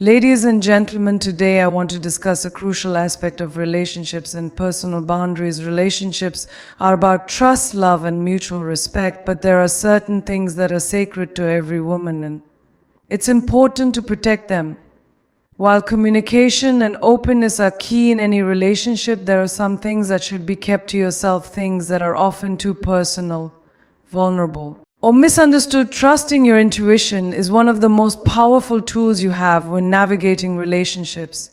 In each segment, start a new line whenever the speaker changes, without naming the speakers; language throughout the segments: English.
Ladies and gentlemen, today I want to discuss a crucial aspect of relationships and personal boundaries. Relationships are about trust, love, and mutual respect, but there are certain things that are sacred to every woman, and it's important to protect them. While communication and openness are key in any relationship, there are some things that should be kept to yourself, things that are often too personal, vulnerable, or misunderstood. Trusting your intuition is one of the most powerful tools you have when navigating relationships.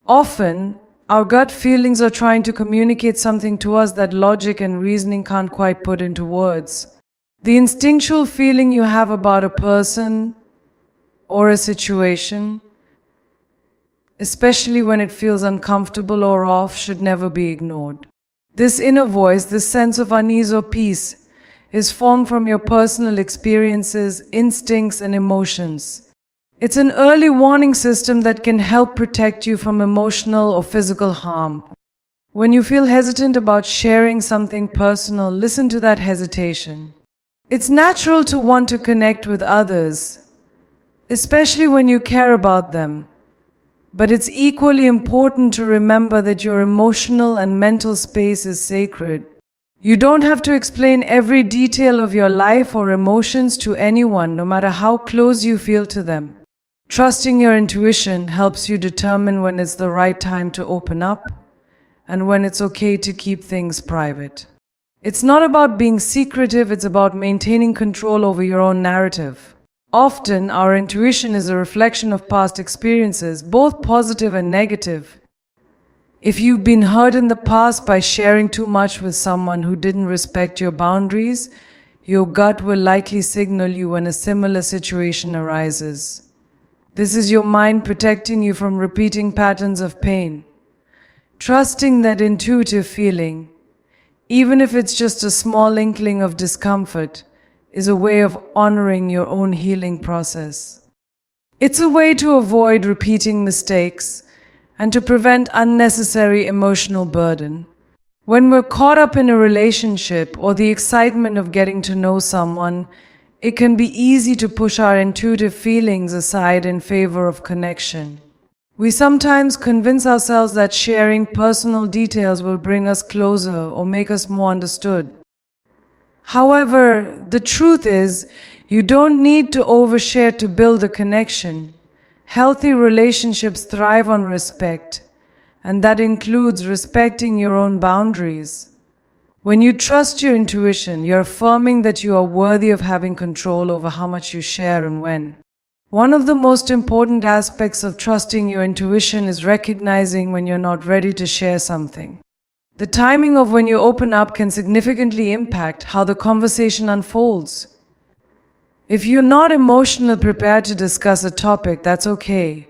Often, our gut feelings are trying to communicate something to us that logic and reasoning can't quite put into words. The instinctual feeling you have about a person or a situation, especially when it feels uncomfortable or off, should never be ignored. This inner voice, this sense of unease or peace, is formed from your personal experiences, instincts, and emotions. It's an early warning system that can help protect you from emotional or physical harm. When you feel hesitant about sharing something personal, listen to that hesitation. It's natural to want to connect with others, especially when you care about them. But it's equally important to remember that your emotional and mental space is sacred. You don't have to explain every detail of your life or emotions to anyone, no matter how close you feel to them. Trusting your intuition helps you determine when it's the right time to open up and when it's okay to keep things private. It's not about being secretive, it's about maintaining control over your own narrative. Often, our intuition is a reflection of past experiences, both positive and negative. If you've been hurt in the past by sharing too much with someone who didn't respect your boundaries, your gut will likely signal you when a similar situation arises. This is your mind protecting you from repeating patterns of pain. Trusting that intuitive feeling, even if it's just a small inkling of discomfort, is a way of honoring your own healing process. It's a way to avoid repeating mistakes and to prevent unnecessary emotional burden. When we're caught up in a relationship or the excitement of getting to know someone, it can be easy to push our intuitive feelings aside in favor of connection. We sometimes convince ourselves that sharing personal details will bring us closer or make us more understood. However, the truth is, you don't need to overshare to build a connection. Healthy relationships thrive on respect, and that includes respecting your own boundaries. When you trust your intuition, you're affirming that you are worthy of having control over how much you share and when. One of the most important aspects of trusting your intuition is recognizing when you're not ready to share something. The timing of when you open up can significantly impact how the conversation unfolds. If you're not emotionally prepared to discuss a topic, that's okay.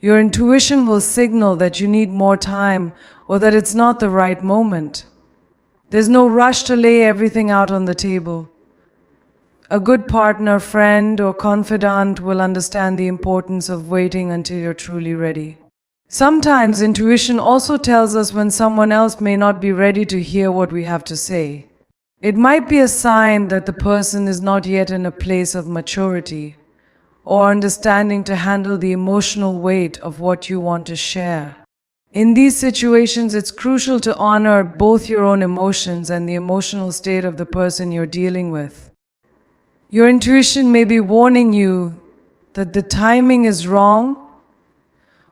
Your intuition will signal that you need more time or that it's not the right moment. There's no rush to lay everything out on the table. A good partner, friend, or confidant will understand the importance of waiting until you're truly ready. Sometimes intuition also tells us when someone else may not be ready to hear what we have to say. It might be a sign that the person is not yet in a place of maturity or understanding to handle the emotional weight of what you want to share. In these situations, it's crucial to honor both your own emotions and the emotional state of the person you're dealing with. Your intuition may be warning you that the timing is wrong,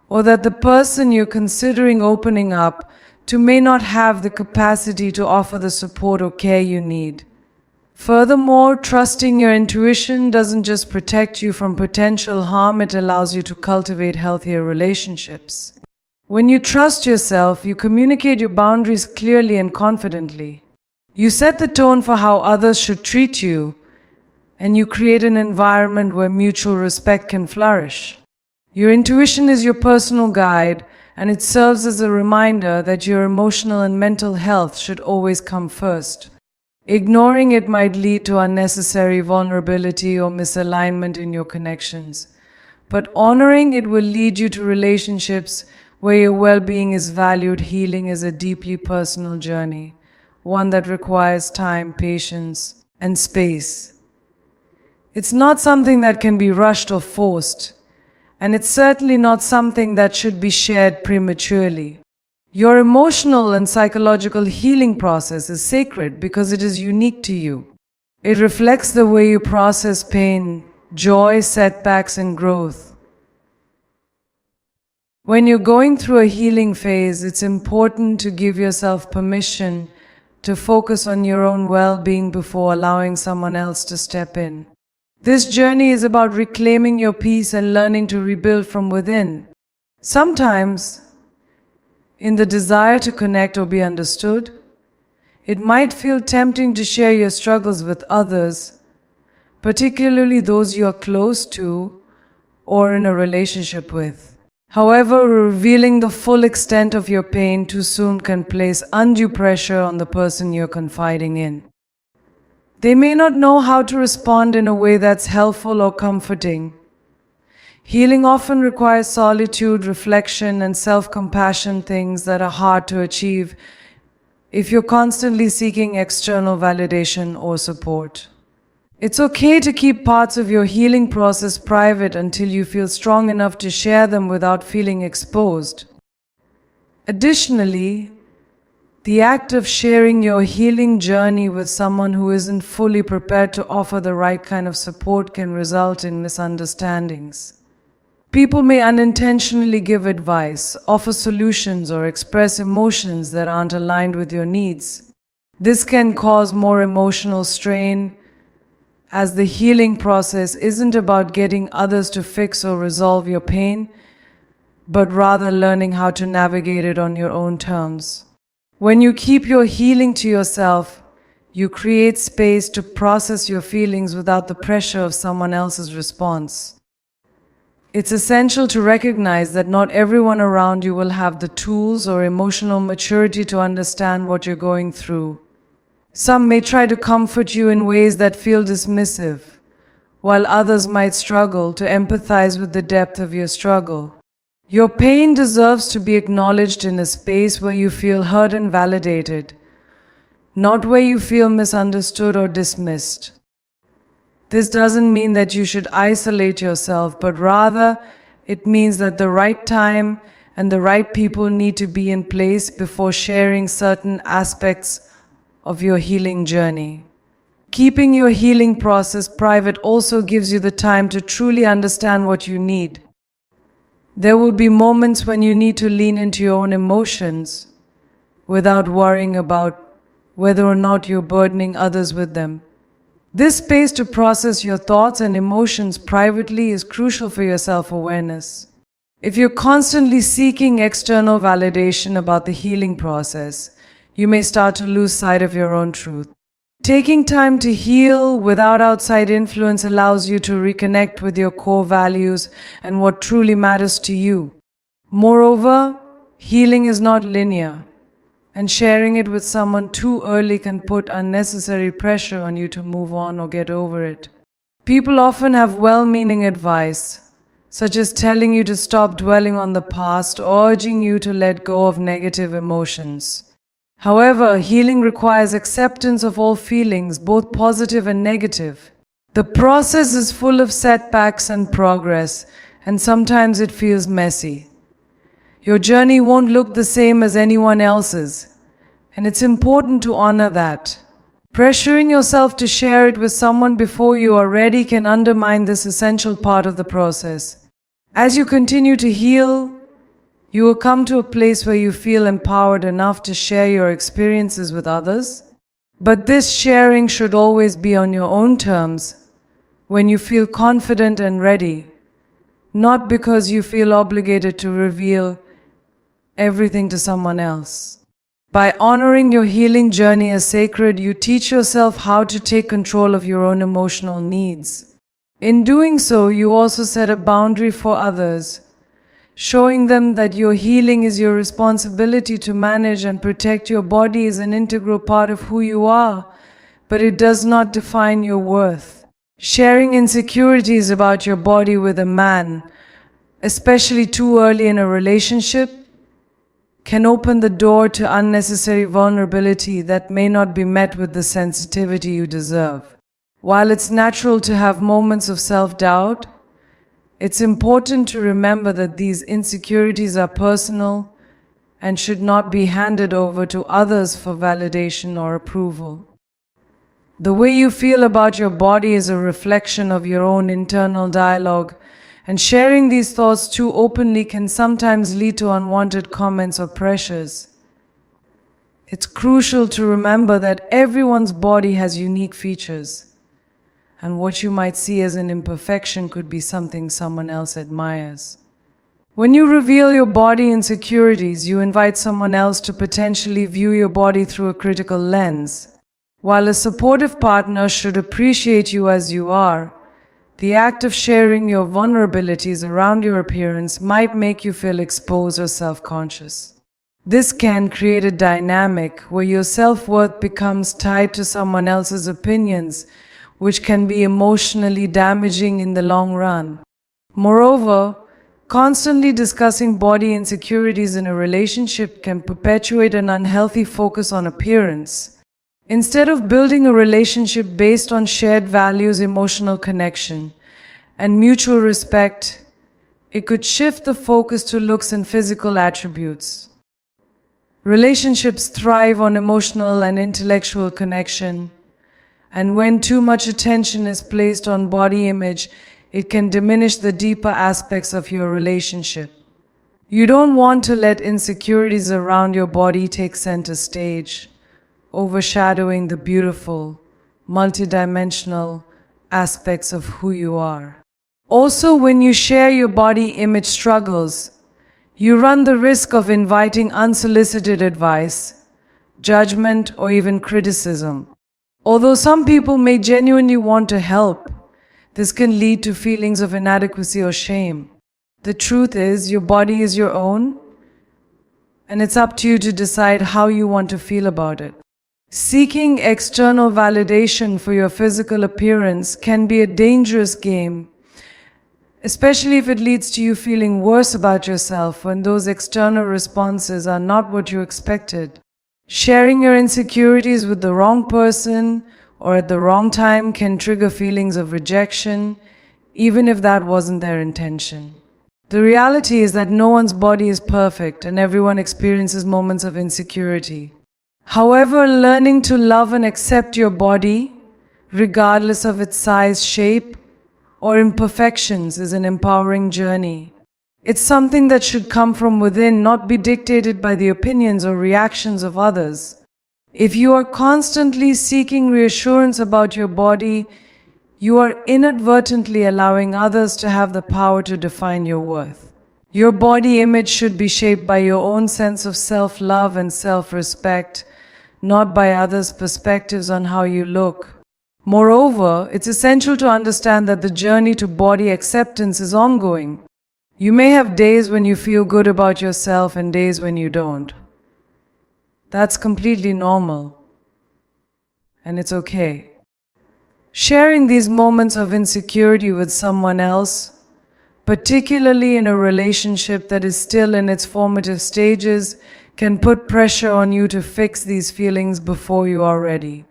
or that the person you're considering opening up to may not have the capacity to offer the support or care you need. Furthermore, trusting your intuition doesn't just protect you from potential harm, it allows you to cultivate healthier relationships. When you trust yourself, you communicate your boundaries clearly and confidently. You set the tone for how others should treat you, and you create an environment where mutual respect can flourish. Your intuition is your personal guide, and it serves as a reminder that your emotional and mental health should always come first. Ignoring it might lead to unnecessary vulnerability or misalignment in your connections, but honoring it will lead you to relationships where your well-being is valued. Healing is a deeply personal journey, one that requires time, patience, and space. It's not something that can be rushed or forced, and it's certainly not something that should be shared prematurely. Your emotional and psychological healing process is sacred because it is unique to you. It reflects the way you process pain, joy, setbacks, and growth. When you're going through a healing phase, it's important to give yourself permission to focus on your own well-being before allowing someone else to step in. This journey is about reclaiming your peace and learning to rebuild from within. Sometimes, in the desire to connect or be understood, it might feel tempting to share your struggles with others, particularly those you are close to or in a relationship with. However, revealing the full extent of your pain too soon can place undue pressure on the person you're confiding in. They may not know how to respond in a way that's helpful or comforting. Healing often requires solitude, reflection, and self-compassion, things that are hard to achieve if you're constantly seeking external validation or support. It's okay to keep parts of your healing process private until you feel strong enough to share them without feeling exposed. Additionally, the act of sharing your healing journey with someone who isn't fully prepared to offer the right kind of support can result in misunderstandings. People may unintentionally give advice, offer solutions, or express emotions that aren't aligned with your needs. This can cause more emotional strain, as the healing process isn't about getting others to fix or resolve your pain, but rather learning how to navigate it on your own terms. When you keep your healing to yourself, you create space to process your feelings without the pressure of someone else's response. It's essential to recognize that not everyone around you will have the tools or emotional maturity to understand what you're going through. Some may try to comfort you in ways that feel dismissive, while others might struggle to empathize with the depth of your struggle. Your pain deserves to be acknowledged in a space where you feel heard and validated, not where you feel misunderstood or dismissed. This doesn't mean that you should isolate yourself, but rather it means that the right time and the right people need to be in place before sharing certain aspects of your healing journey. Keeping your healing process private also gives you the time to truly understand what you need. There will be moments when you need to lean into your own emotions without worrying about whether or not you're burdening others with them. This space to process your thoughts and emotions privately is crucial for your self-awareness. If you're constantly seeking external validation about the healing process, you may start to lose sight of your own truth. Taking time to heal without outside influence allows you to reconnect with your core values and what truly matters to you. Moreover, healing is not linear, and sharing it with someone too early can put unnecessary pressure on you to move on or get over it. People often have well-meaning advice, such as telling you to stop dwelling on the past or urging you to let go of negative emotions. However, healing requires acceptance of all feelings, both positive and negative. The process is full of setbacks and progress, and sometimes it feels messy. Your journey won't look the same as anyone else's, and it's important to honor that. Pressuring yourself to share it with someone before you are ready can undermine this essential part of the process. As you continue to heal, you will come to a place where you feel empowered enough to share your experiences with others. But this sharing should always be on your own terms, when you feel confident and ready, not because you feel obligated to reveal everything to someone else. By honoring your healing journey as sacred, you teach yourself how to take control of your own emotional needs. In doing so, you also set a boundary for others, showing them that your healing is your responsibility to manage and protect. Your body is an integral part of who you are, but it does not define your worth. Sharing insecurities about your body with a man, especially too early in a relationship, can open the door to unnecessary vulnerability that may not be met with the sensitivity you deserve. While it's natural to have moments of self-doubt, It's important to remember that these insecurities are personal and should not be handed over to others for validation or approval. The way you feel about your body is a reflection of your own internal dialogue, and sharing these thoughts too openly can sometimes lead to unwanted comments or pressures. It's crucial to remember that everyone's body has unique features, and what you might see as an imperfection could be something someone else admires. When you reveal your body insecurities, you invite someone else to potentially view your body through a critical lens. While a supportive partner should appreciate you as you are, the act of sharing your vulnerabilities around your appearance might make you feel exposed or self-conscious. This can create a dynamic where your self-worth becomes tied to someone else's opinions, which can be emotionally damaging in the long run. Moreover, constantly discussing body insecurities in a relationship can perpetuate an unhealthy focus on appearance. Instead of building a relationship based on shared values, emotional connection, and mutual respect, it could shift the focus to looks and physical attributes. Relationships thrive on emotional and intellectual connection, and when too much attention is placed on body image, it can diminish the deeper aspects of your relationship. You don't want to let insecurities around your body take center stage, overshadowing the beautiful, multidimensional aspects of who you are. Also, when you share your body image struggles, you run the risk of inviting unsolicited advice, judgment, or even criticism. Although some people may genuinely want to help, this can lead to feelings of inadequacy or shame. The truth is, your body is your own, and it's up to you to decide how you want to feel about it. Seeking external validation for your physical appearance can be a dangerous game, especially if it leads to you feeling worse about yourself when those external responses are not what you expected. Sharing your insecurities with the wrong person or at the wrong time can trigger feelings of rejection, even if that wasn't their intention. The reality is that no one's body is perfect and everyone experiences moments of insecurity. However, learning to love and accept your body, regardless of its size, shape, or imperfections, is an empowering journey. It's something that should come from within, not be dictated by the opinions or reactions of others. If you are constantly seeking reassurance about your body, you are inadvertently allowing others to have the power to define your worth. Your body image should be shaped by your own sense of self-love and self-respect, not by others' perspectives on how you look. Moreover, it's essential to understand that the journey to body acceptance is ongoing. You may have days when you feel good about yourself and days when you don't. That's completely normal, and it's okay. Sharing these moments of insecurity with someone else, particularly in a relationship that is still in its formative stages, can put pressure on you to fix these feelings before you are ready.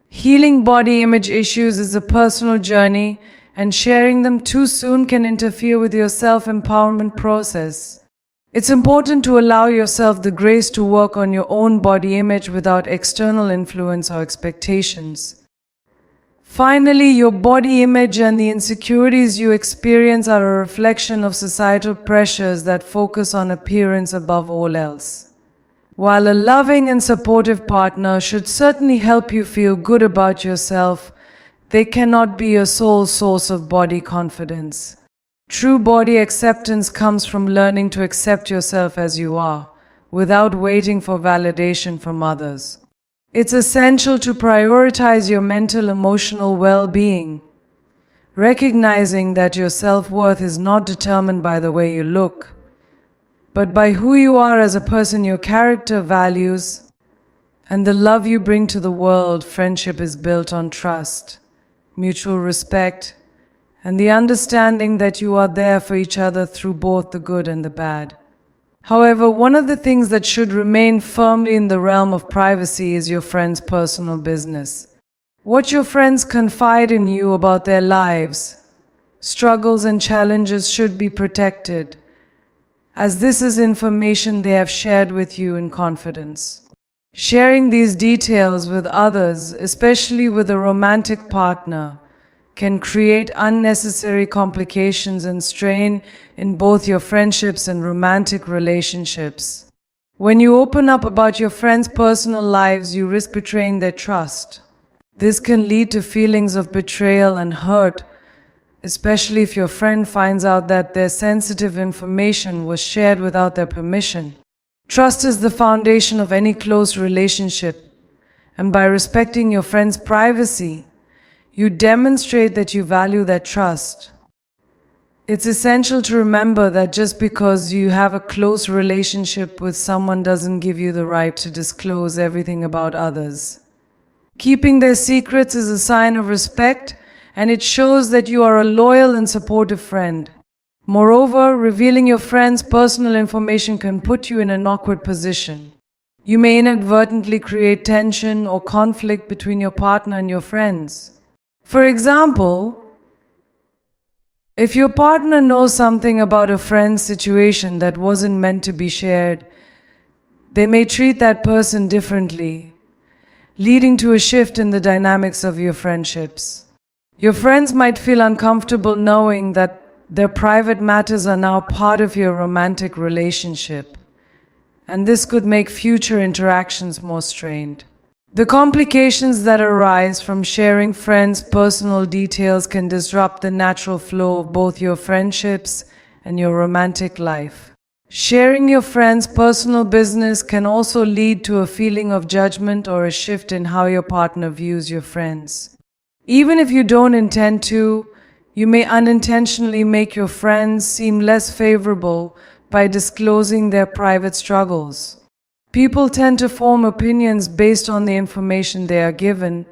Healing body image issues is a personal journey, and sharing them too soon can interfere with your self-empowerment process. It's important to allow yourself the grace to work on your own body image without external influence or expectations. Finally, your body image and the insecurities you experience are a reflection of societal pressures that focus on appearance above all else. While a loving and supportive partner should certainly help you feel good about yourself, they cannot be your sole source of body confidence. True body acceptance comes from learning to accept yourself as you are, without waiting for validation from others. It's essential to prioritize your mental, emotional well-being, recognizing that your self-worth is not determined by the way you look, but by who you are as a person, your character, values, and the love you bring to the world. Friendship is built on trust, mutual respect, and the understanding that you are there for each other through both the good and the bad. However, one of the things that should remain firmly in the realm of privacy is your friend's personal business. What your friends confide in you about their lives, struggles, and challenges should be protected, as this is information they have shared with you in confidence. Sharing these details with others, especially with a romantic partner, can create unnecessary complications and strain in both your friendships and romantic relationships. When you open up about your friends' personal lives, you risk betraying their trust. This can lead to feelings of betrayal and hurt, especially if your friend finds out that their sensitive information was shared without their permission. Trust is the foundation of any close relationship, and by respecting your friend's privacy, you demonstrate that you value that trust. It's essential to remember that just because you have a close relationship with someone doesn't give you the right to disclose everything about others. Keeping their secrets is a sign of respect, and it shows that you are a loyal and supportive friend. Moreover, revealing your friend's personal information can put you in an awkward position. You may inadvertently create tension or conflict between your partner and your friends. For example, if your partner knows something about a friend's situation that wasn't meant to be shared, they may treat that person differently, leading to a shift in the dynamics of your friendships. Your friends might feel uncomfortable knowing that their private matters are now part of your romantic relationship, and this could make future interactions more strained. The complications that arise from sharing friends' personal details can disrupt the natural flow of both your friendships and your romantic life. Sharing your friends' personal business can also lead to a feeling of judgment or a shift in how your partner views your friends. Even if you don't intend to, you may unintentionally make your friends seem less favorable by disclosing their private struggles. People tend to form opinions based on the information they are given,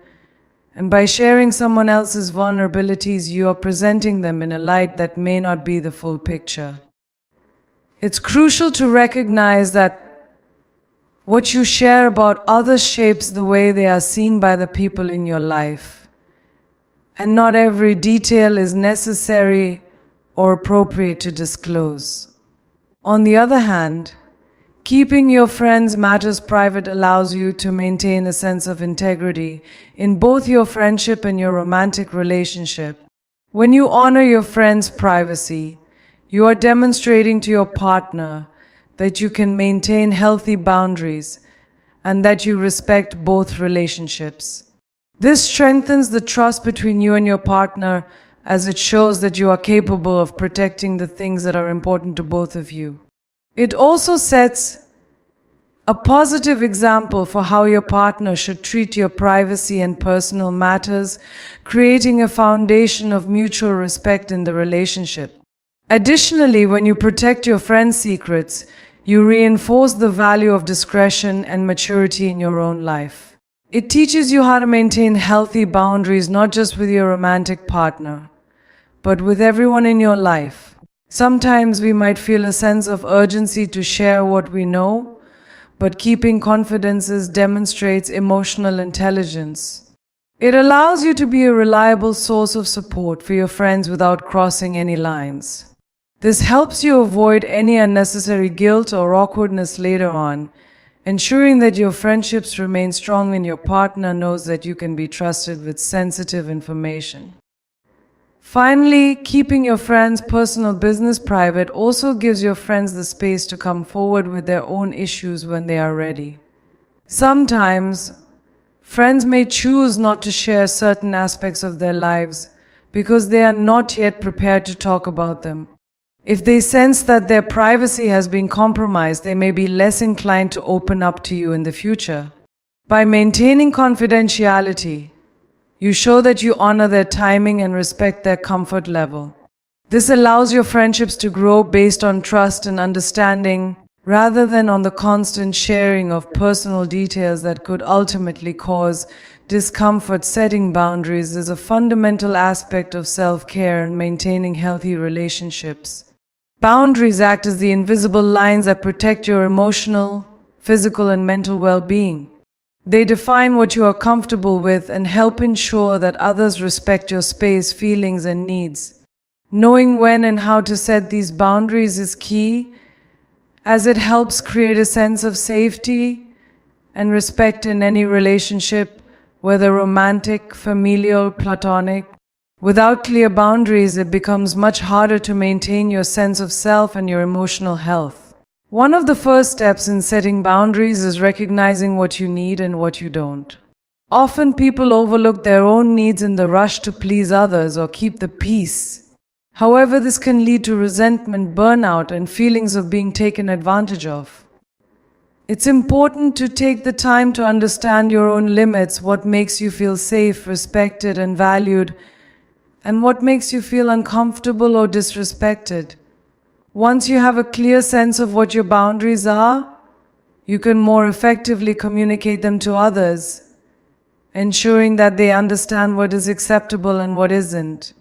and by sharing someone else's vulnerabilities, you are presenting them in a light that may not be the full picture. It's crucial to recognize that what you share about others shapes the way they are seen by the people in your life, and not every detail is necessary or appropriate to disclose. On the other hand, keeping your friends' matters private allows you to maintain a sense of integrity in both your friendship and your romantic relationship. When you honor your friends' privacy, you are demonstrating to your partner that you can maintain healthy boundaries and that you respect both relationships. This strengthens the trust between you and your partner, as it shows that you are capable of protecting the things that are important to both of you. It also sets a positive example for how your partner should treat your privacy and personal matters, creating a foundation of mutual respect in the relationship. Additionally, when you protect your friends' secrets, you reinforce the value of discretion and maturity in your own life. It teaches you how to maintain healthy boundaries not just with your romantic partner, but with everyone in your life. Sometimes we might feel a sense of urgency to share what we know, but keeping confidences demonstrates emotional intelligence. It allows you to be a reliable source of support for your friends without crossing any lines. This helps you avoid any unnecessary guilt or awkwardness later on, ensuring that your friendships remain strong and your partner knows that you can be trusted with sensitive information. Finally, keeping your friends' personal business private also gives your friends the space to come forward with their own issues when they are ready. Sometimes, friends may choose not to share certain aspects of their lives because they are not yet prepared to talk about them. If they sense that their privacy has been compromised, they may be less inclined to open up to you in the future. By maintaining confidentiality, you show that you honor their timing and respect their comfort level. This allows your friendships to grow based on trust and understanding, rather than on the constant sharing of personal details that could ultimately cause discomfort. Setting boundaries is a fundamental aspect of self-care and maintaining healthy relationships. Boundaries act as the invisible lines that protect your emotional, physical, and mental well-being. They define what you are comfortable with and help ensure that others respect your space, feelings, and needs. Knowing when and how to set these boundaries is key, as it helps create a sense of safety and respect in any relationship, whether romantic, familial, platonic. Without clear boundaries, it becomes much harder to maintain your sense of self and your emotional health. One of the first steps in setting boundaries is recognizing what you need and what you don't. Often people overlook their own needs in the rush to please others or keep the peace. However, this can lead to resentment, burnout, and feelings of being taken advantage of. It's important to take the time to understand your own limits, what makes you feel safe, respected, and valued, and what makes you feel uncomfortable or disrespected. Once you have a clear sense of what your boundaries are, you can more effectively communicate them to others, ensuring that they understand what is acceptable and what isn't.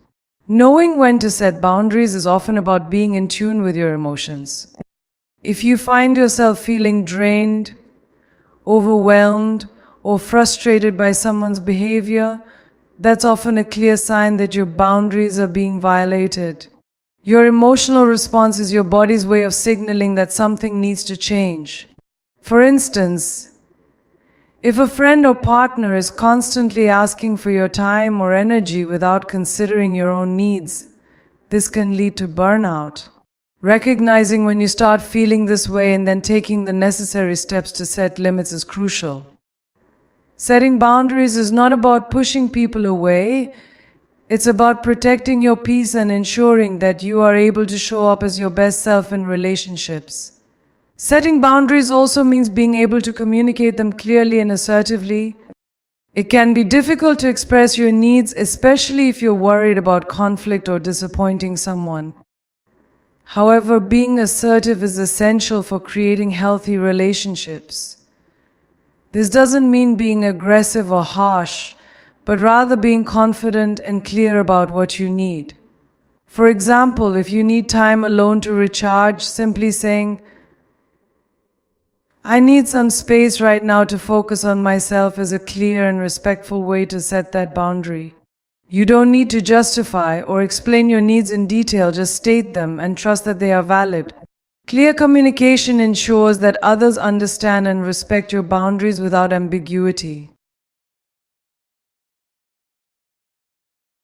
Knowing when to set boundaries is often about being in tune with your emotions. If you find yourself feeling drained, overwhelmed, or frustrated by someone's behavior, that's often a clear sign that your boundaries are being violated. Your emotional response is your body's way of signaling that something needs to change. For instance, if a friend or partner is constantly asking for your time or energy without considering your own needs, this can lead to burnout. Recognizing when you start feeling this way and then taking the necessary steps to set limits is crucial. Setting boundaries is not about pushing people away. It's about protecting your peace and ensuring that you are able to show up as your best self in relationships. Setting boundaries also means being able to communicate them clearly and assertively. It can be difficult to express your needs, especially if you're worried about conflict or disappointing someone. However, being assertive is essential for creating healthy relationships. This doesn't mean being aggressive or harsh, but rather being confident and clear about what you need. For example, if you need time alone to recharge, simply saying, "I need some space right now to focus on myself," is a clear and respectful way to set that boundary. You don't need to justify or explain your needs in detail, just state them and trust that they are valid. Clear communication ensures that others understand and respect your boundaries without ambiguity.